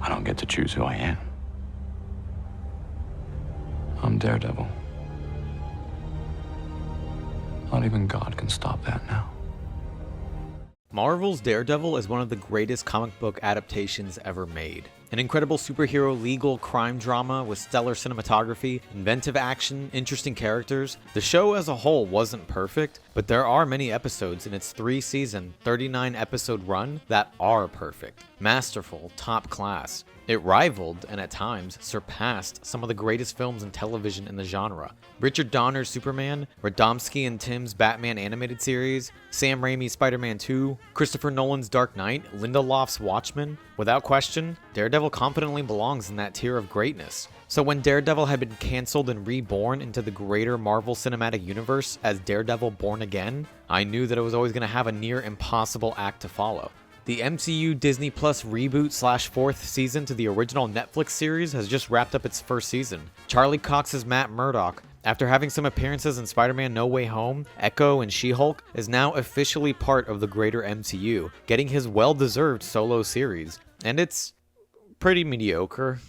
I don't get to choose who I am. I'm Daredevil. Not even God can stop that now. Marvel's Daredevil is one of the greatest comic book adaptations ever made. An incredible superhero legal crime drama with stellar cinematography, inventive action, interesting characters. The show as a whole wasn't perfect, but there are many episodes in its 3-season, 39-episode run that are perfect. Masterful, top class. It rivaled, and at times surpassed, some of the greatest films in television in the genre. Richard Donner's Superman, Radomski and Tim's Batman animated series, Sam Raimi's Spider-Man 2, Christopher Nolan's Dark Knight, Lindelof's Watchmen. Without question, Daredevil confidently belongs in that tier of greatness. So when Daredevil had been cancelled and reborn into the greater Marvel Cinematic Universe as Daredevil Born Again, I knew that it was always going to have a near impossible act to follow. The MCU Disney Plus reboot/4th season to the original Netflix series has just wrapped up its first season. Charlie Cox's Matt Murdock, after having some appearances in Spider-Man No Way Home, Echo, and She-Hulk, is now officially part of the greater MCU, getting his well-deserved solo series. And it's pretty mediocre.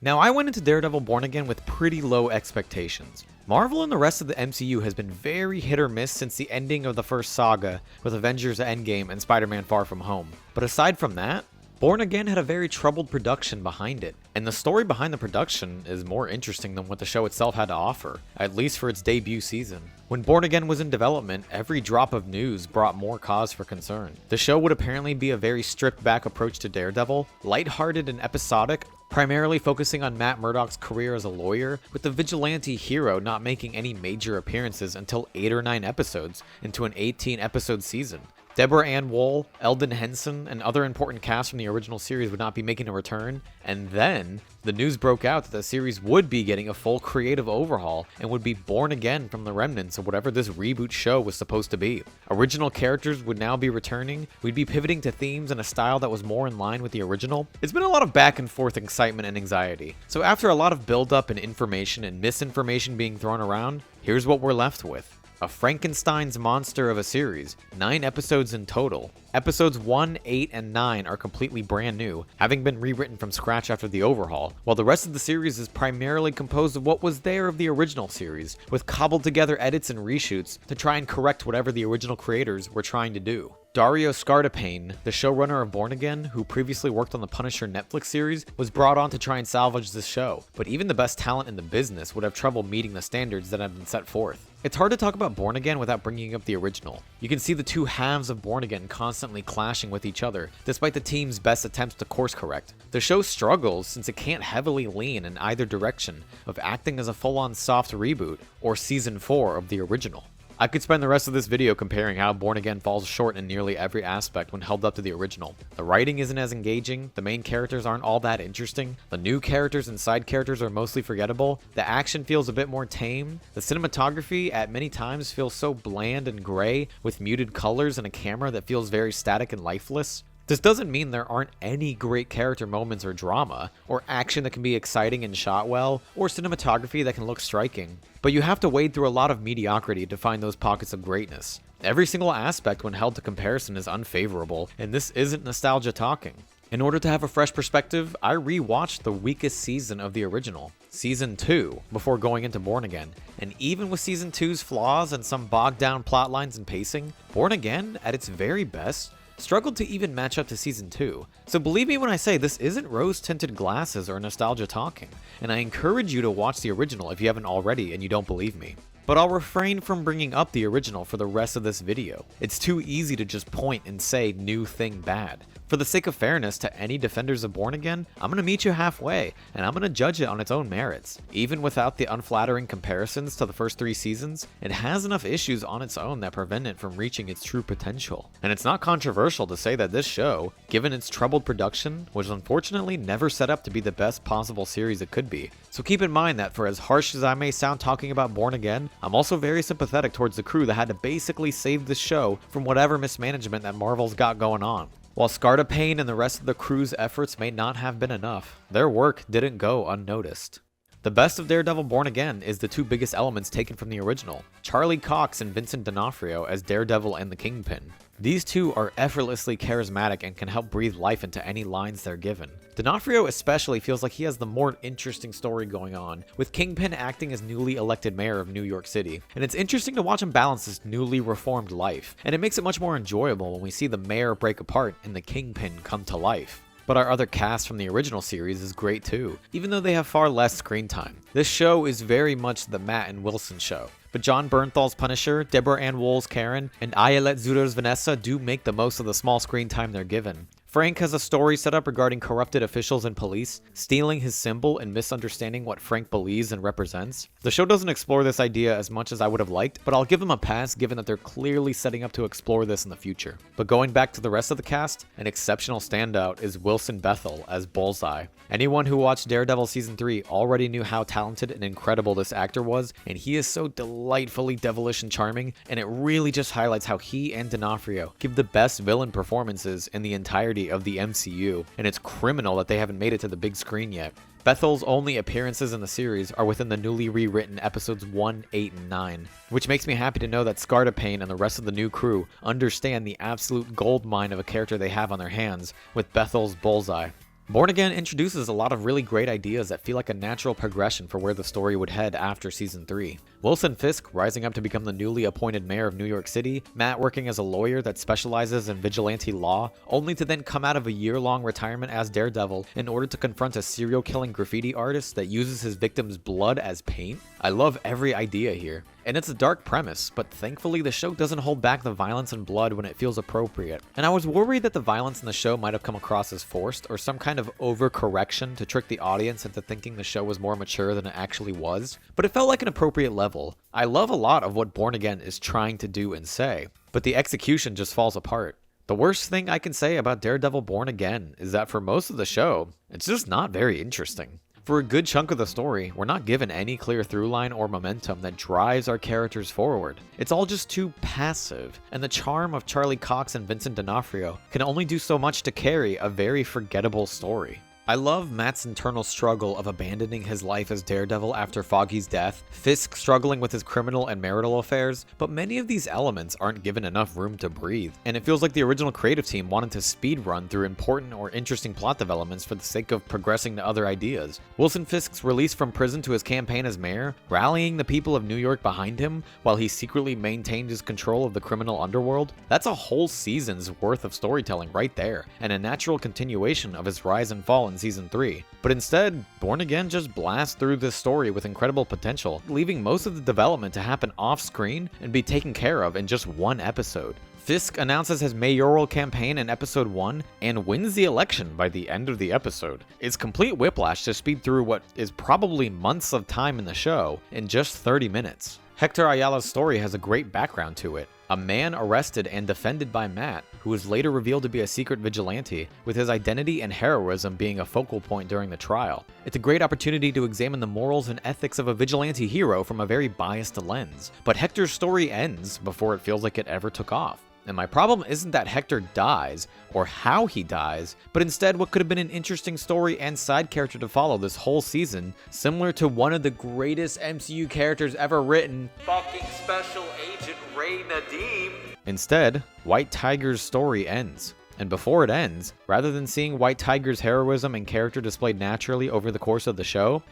Now, I went into Daredevil Born Again with pretty low expectations. Marvel and the rest of the MCU has been very hit or miss since the ending of the first saga with Avengers Endgame and Spider-Man Far From Home. But aside from that, Born Again had a very troubled production behind it, and the story behind the production is more interesting than what the show itself had to offer, at least for its debut season. When Born Again was in development, every drop of news brought more cause for concern. The show would apparently be a very stripped-back approach to Daredevil, lighthearted and episodic, primarily focusing on Matt Murdock's career as a lawyer, with the vigilante hero not making any major appearances until 8 or 9 episodes into an 18-episode season. Deborah Ann Woll, Eldon Henson, and other important casts from the original series would not be making a return, and then the news broke out that the series would be getting a full creative overhaul and would be born again from the remnants of whatever this reboot show was supposed to be. Original characters would now be returning, we'd be pivoting to themes and a style that was more in line with the original. It's been a lot of back and forth excitement and anxiety. So after a lot of build-up and information and misinformation being thrown around, here's what we're left with. A Frankenstein's monster of a series, 9 episodes in total. Episodes 1, 8, and 9 are completely brand new, having been rewritten from scratch after the overhaul, while the rest of the series is primarily composed of what was there of the original series, with cobbled together edits and reshoots to try and correct whatever the original creators were trying to do. Dario Scardapane, the showrunner of Born Again, who previously worked on the Punisher Netflix series, was brought on to try and salvage this show, but even the best talent in the business would have trouble meeting the standards that have been set forth. It's hard to talk about Born Again without bringing up the original. You can see the two halves of Born Again constantly clashing with each other, despite the team's best attempts to course correct. The show struggles since it can't heavily lean in either direction of acting as a full-on soft reboot or season 4 of the original. I could spend the rest of this video comparing how Born Again falls short in nearly every aspect when held up to the original. The writing isn't as engaging, the main characters aren't all that interesting, the new characters and side characters are mostly forgettable, the action feels a bit more tame, the cinematography at many times feels so bland and gray with muted colors and a camera that feels very static and lifeless. This doesn't mean there aren't any great character moments or drama, or action that can be exciting and shot well, or cinematography that can look striking, but you have to wade through a lot of mediocrity to find those pockets of greatness. Every single aspect when held to comparison is unfavorable, and this isn't nostalgia talking. In order to have a fresh perspective, I rewatched the weakest season of the original, Season 2, before going into Born Again, and even with Season 2's flaws and some bogged down plotlines and pacing, Born Again, at its very best, struggled to even match up to Season 2. So believe me when I say this isn't rose-tinted glasses or nostalgia talking, and I encourage you to watch the original if you haven't already and you don't believe me. But I'll refrain from bringing up the original for the rest of this video. It's too easy to just point and say new thing bad. For the sake of fairness to any defenders of Born Again, I'm gonna meet you halfway, and I'm gonna judge it on its own merits. Even without the unflattering comparisons to the first 3 seasons, it has enough issues on its own that prevent it from reaching its true potential. And it's not controversial to say that this show, given its troubled production, was unfortunately never set up to be the best possible series it could be. So keep in mind that for as harsh as I may sound talking about Born Again, I'm also very sympathetic towards the crew that had to basically save this show from whatever mismanagement that Marvel's got going on. While Scardapane and the rest of the crew's efforts may not have been enough, their work didn't go unnoticed. The best of Daredevil Born Again is the 2 biggest elements taken from the original, Charlie Cox and Vincent D'Onofrio as Daredevil and the Kingpin. These two are effortlessly charismatic and can help breathe life into any lines they're given. D'Onofrio especially feels like he has the more interesting story going on, with Kingpin acting as newly elected mayor of New York City, and it's interesting to watch him balance this newly reformed life, and it makes it much more enjoyable when we see the mayor break apart and the Kingpin come to life. But our other cast from the original series is great too, even though they have far less screen time. This show is very much the Matt and Wilson show. But John Bernthal's Punisher, Deborah Ann Wool's Karen, and Ayelet Zurer's Vanessa do make the most of the small screen time they're given. Frank has a story set up regarding corrupted officials and police, stealing his symbol and misunderstanding what Frank believes and represents. The show doesn't explore this idea as much as I would have liked, but I'll give them a pass given that they're clearly setting up to explore this in the future. But going back to the rest of the cast, an exceptional standout is Wilson Bethel as Bullseye. Anyone who watched Daredevil Season 3 already knew how talented and incredible this actor was, and he is so delightfully devilish and charming, and it really just highlights how he and D'Onofrio give the best villain performances in the entirety of the MCU, and it's criminal that they haven't made it to the big screen yet. Bethel's only appearances in the series are within the newly rewritten episodes 1, 8, and 9, which makes me happy to know that Scarta Payne and the rest of the new crew understand the absolute goldmine of a character they have on their hands with Bethel's Bullseye. Born Again introduces a lot of really great ideas that feel like a natural progression for where the story would head after Season 3. Wilson Fisk rising up to become the newly appointed mayor of New York City, Matt working as a lawyer that specializes in vigilante law, only to then come out of a year-long retirement as Daredevil in order to confront a serial-killing graffiti artist that uses his victims' blood as paint. I love every idea here. And it's a dark premise, but thankfully the show doesn't hold back the violence and blood when it feels appropriate. And I was worried that the violence in the show might have come across as forced or some kind of overcorrection to trick the audience into thinking the show was more mature than it actually was, but it felt like an appropriate level. I love a lot of what Born Again is trying to do and say, but the execution just falls apart. The worst thing I can say about Daredevil Born Again is that for most of the show, it's just not very interesting. For a good chunk of the story, we're not given any clear through line or momentum that drives our characters forward. It's all just too passive, and the charm of Charlie Cox and Vincent D'Onofrio can only do so much to carry a very forgettable story. I love Matt's internal struggle of abandoning his life as Daredevil after Foggy's death, Fisk struggling with his criminal and marital affairs, but many of these elements aren't given enough room to breathe, and it feels like the original creative team wanted to speedrun through important or interesting plot developments for the sake of progressing to other ideas. Wilson Fisk's release from prison to his campaign as mayor, rallying the people of New York behind him while he secretly maintained his control of the criminal underworld, that's a whole season's worth of storytelling right there, and a natural continuation of his rise and fall in Season 3. But instead, Born Again just blasts through this story with incredible potential, leaving most of the development to happen off-screen and be taken care of in just one episode. Fisk announces his mayoral campaign in episode 1 and wins the election by the end of the episode. It's complete whiplash to speed through what is probably months of time in the show in just 30 minutes. Hector Ayala's story has a great background to it. A man arrested and defended by Matt, who was later revealed to be a secret vigilante, with his identity and heroism being a focal point during the trial. It's a great opportunity to examine the morals and ethics of a vigilante hero from a very biased lens. But Hector's story ends before it feels like it ever took off. And my problem isn't that Hector dies, or how he dies, but instead what could have been an interesting story and side character to follow this whole season, similar to one of the greatest MCU characters ever written, fucking Special Agent Ray Nadeem. Instead, White Tiger's story ends. And before it ends, rather than seeing White Tiger's heroism and character displayed naturally over the course of the show,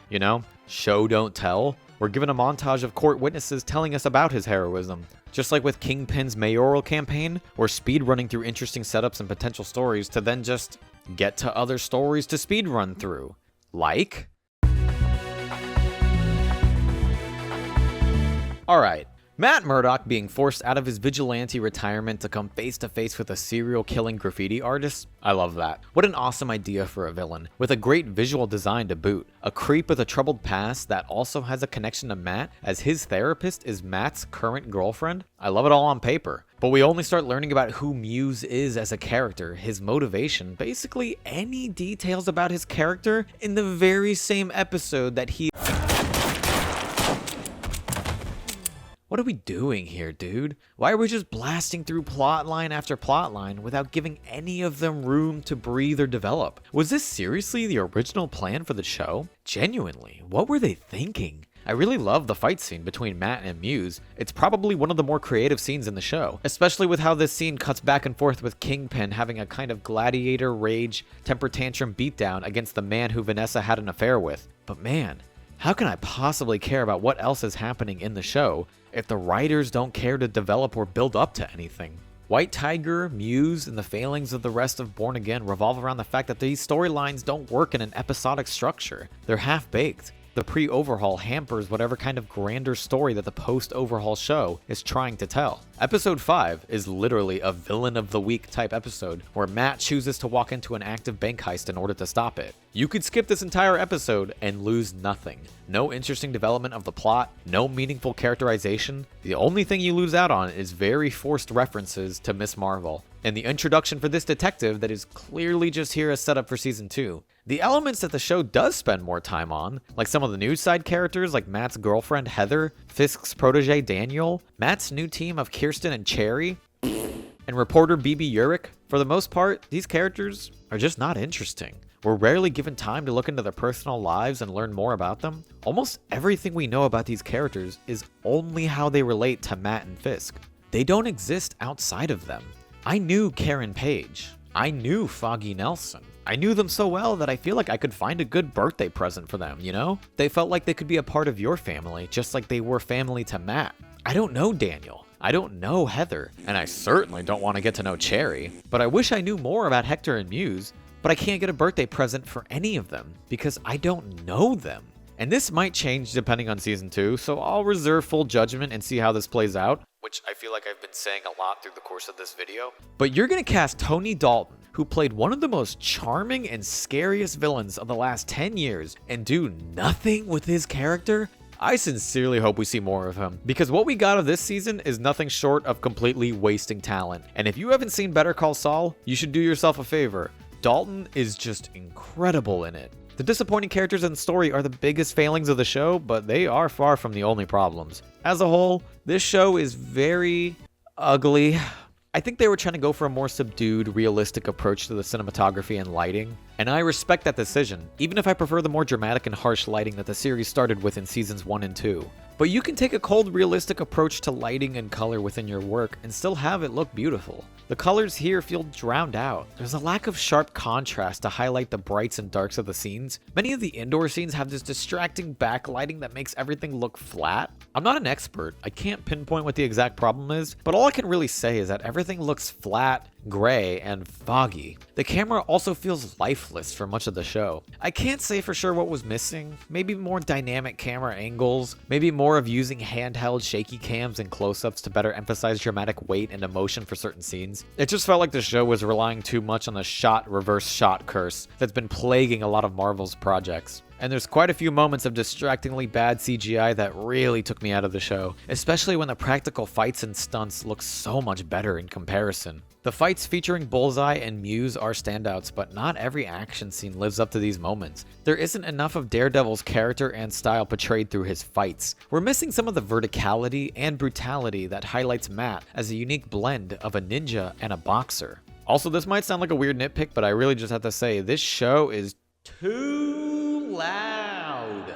show don't tell, we're given a montage of court witnesses telling us about his heroism. Just like with Kingpin's mayoral campaign, we're speedrunning through interesting setups and potential stories to then just get to other stories to speedrun through. Like? Alright. Matt Murdock being forced out of his vigilante retirement to come face to face with a serial killing graffiti artist? I love that. What an awesome idea for a villain, with a great visual design to boot. A creep with a troubled past that also has a connection to Matt, as his therapist is Matt's current girlfriend? I love it all on paper. But we only start learning about who Muse is as a character, his motivation, basically any details about his character in the very same episode that he... What are we doing here, dude? Why are we just blasting through plotline after plotline without giving any of them room to breathe or develop? Was this seriously the original plan for the show? Genuinely, what were they thinking? I really love the fight scene between Matt and Muse. It's probably one of the more creative scenes in the show, especially with how this scene cuts back and forth with Kingpin having a kind of gladiator rage, temper tantrum beatdown against the man who Vanessa had an affair with. But man, how can I possibly care about what else is happening in the show if the writers don't care to develop or build up to anything? White Tiger, Muse, and the failings of the rest of Born Again revolve around the fact that these storylines don't work in an episodic structure. They're half-baked. The pre-overhaul hampers whatever kind of grander story that the post-overhaul show is trying to tell. Episode 5 is literally a villain of the week type episode where Matt chooses to walk into an active bank heist in order to stop it. You could skip this entire episode and lose nothing. No interesting development of the plot, no meaningful characterization. The only thing you lose out on is very forced references to Miss Marvel, and the introduction for this detective that is clearly just here as setup for season 2. The elements that the show does spend more time on, like some of the news side characters like Matt's girlfriend Heather, Fisk's protege Daniel, Matt's new team of Kirsten and Cherry, and reporter BB Urich, for the most part, these characters are just not interesting. We're rarely given time to look into their personal lives and learn more about them. Almost everything we know about these characters is only how they relate to Matt and Fisk. They don't exist outside of them. I knew Karen Page. I knew Foggy Nelson. I knew them so well that I feel like I could find a good birthday present for them, you know? They felt like they could be a part of your family, just like they were family to Matt. I don't know Daniel. I don't know Heather. And I certainly don't want to get to know Cherry. But I wish I knew more about Hector and Muse. But I can't get a birthday present for any of them because I don't know them. And this might change depending on season 2, so I'll reserve full judgment and see how this plays out, which I feel like I've been saying a lot through the course of this video. But you're gonna cast Tony Dalton, who played one of the most charming and scariest villains of the last 10 years, and do nothing with his character? I sincerely hope we see more of him, because what we got of this season is nothing short of completely wasting talent. And if you haven't seen Better Call Saul, you should do yourself a favor. Dalton is just incredible in it. The disappointing characters in the story are the biggest failings of the show, but they are far from the only problems. As a whole, this show is very ugly. I think they were trying to go for a more subdued, realistic approach to the cinematography and lighting, and I respect that decision, even if I prefer the more dramatic and harsh lighting that the series started with in seasons 1 and 2. But you can take a cold, realistic approach to lighting and color within your work and still have it look beautiful. The colors here feel drowned out. There's a lack of sharp contrast to highlight the brights and darks of the scenes. Many of the indoor scenes have this distracting backlighting that makes everything look flat. I'm not an expert, I can't pinpoint what the exact problem is, but all I can really say is that everything looks flat, gray, and foggy. The camera also feels lifeless for much of the show. I can't say for sure what was missing. Maybe more dynamic camera angles, maybe more of using handheld shaky cams and close-ups to better emphasize dramatic weight and emotion for certain scenes. It just felt like the show was relying too much on the reverse shot curse that's been plaguing a lot of Marvel's projects. And there's quite a few moments of distractingly bad CGI that really took me out of the show, especially when the practical fights and stunts look so much better in comparison. The fights featuring Bullseye and Muse are standouts, but not every action scene lives up to these moments. There isn't enough of Daredevil's character and style portrayed through his fights. We're missing some of the verticality and brutality that highlights Matt as a unique blend of a ninja and a boxer. Also, this might sound like a weird nitpick, but I really just have to say, this show is too loud.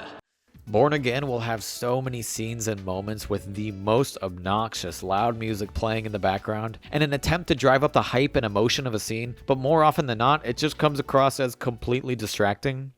Born Again will have so many scenes and moments with the most obnoxious loud music playing in the background in an attempt to drive up the hype and emotion of a scene, but more often than not, it just comes across as completely distracting.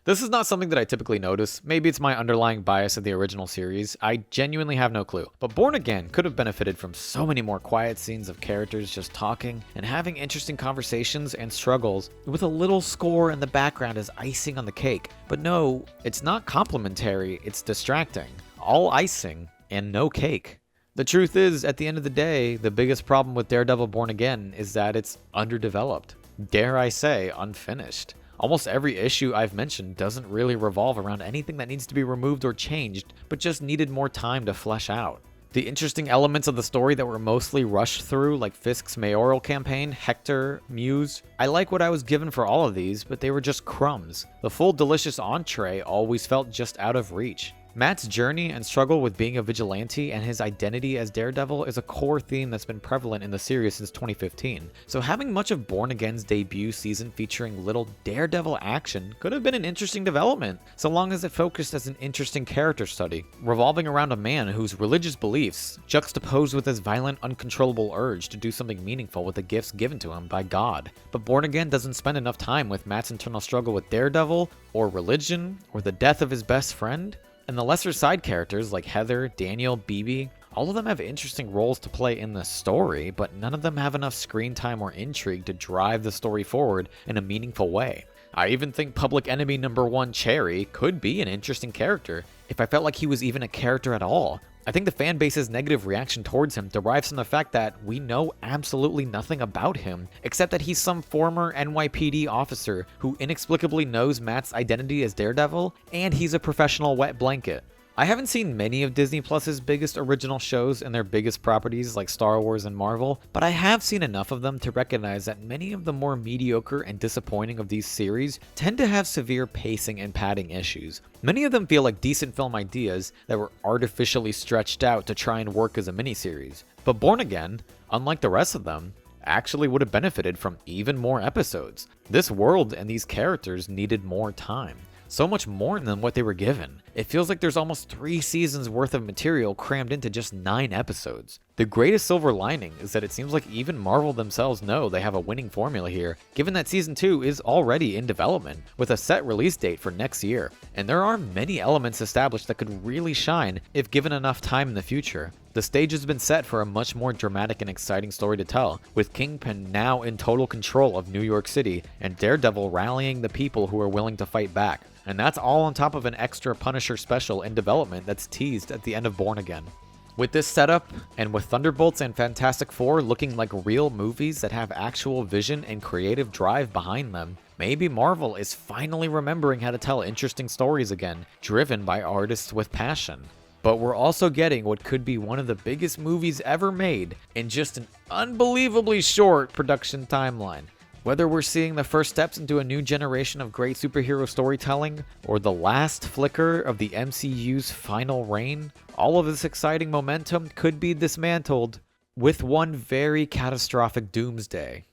This is not something that I typically notice. Maybe it's my underlying bias of the original series. I genuinely have no clue. But Born Again could have benefited from so many more quiet scenes of characters just talking and having interesting conversations and struggles with a little score in the background as icing on the cake. But no, it's not complimentary, it's distracting. All icing and no cake. The truth is, at the end of the day, the biggest problem with Daredevil Born Again is that it's underdeveloped. Dare I say, unfinished. Almost every issue I've mentioned doesn't really revolve around anything that needs to be removed or changed, but just needed more time to flesh out. The interesting elements of the story that were mostly rushed through, like Fisk's mayoral campaign, Hector, Muse, I like what I was given for all of these, but they were just crumbs. The full delicious entree always felt just out of reach. Matt's journey and struggle with being a vigilante and his identity as Daredevil is a core theme that's been prevalent in the series since 2015, so having much of Born Again's debut season featuring little Daredevil action could have been an interesting development, so long as it focused as an interesting character study, revolving around a man whose religious beliefs, juxtaposed with his violent, uncontrollable urge to do something meaningful with the gifts given to him by God. But Born Again doesn't spend enough time with Matt's internal struggle with Daredevil, or religion, or the death of his best friend. And the lesser side characters like Heather, Daniel, BB, all of them have interesting roles to play in the story, but none of them have enough screen time or intrigue to drive the story forward in a meaningful way. I even think Public Enemy #1 Cherry could be an interesting character, if I felt like he was even a character at all. I think the fan base's negative reaction towards him derives from the fact that we know absolutely nothing about him, except that he's some former NYPD officer who inexplicably knows Matt's identity as Daredevil, and he's a professional wet blanket. I haven't seen many of Disney Plus's biggest original shows and their biggest properties like Star Wars and Marvel, but I have seen enough of them to recognize that many of the more mediocre and disappointing of these series tend to have severe pacing and padding issues. Many of them feel like decent film ideas that were artificially stretched out to try and work as a miniseries. But Born Again, unlike the rest of them, actually would have benefited from even more episodes. This world and these characters needed more time. So much more than what they were given. It feels like there's almost 3 seasons worth of material crammed into just 9 episodes. The greatest silver lining is that it seems like even Marvel themselves know they have a winning formula here, given that season 2 is already in development, with a set release date for next year. And there are many elements established that could really shine if given enough time in the future. The stage has been set for a much more dramatic and exciting story to tell, with Kingpin now in total control of New York City, and Daredevil rallying the people who are willing to fight back. And that's all on top of an extra Punisher special in development that's teased at the end of Born Again. With this setup, and with Thunderbolts and Fantastic Four looking like real movies that have actual vision and creative drive behind them, maybe Marvel is finally remembering how to tell interesting stories again, driven by artists with passion. But we're also getting what could be one of the biggest movies ever made in just an unbelievably short production timeline. Whether we're seeing the first steps into a new generation of great superhero storytelling, or the last flicker of the MCU's final reign, all of this exciting momentum could be dismantled with one very catastrophic doomsday.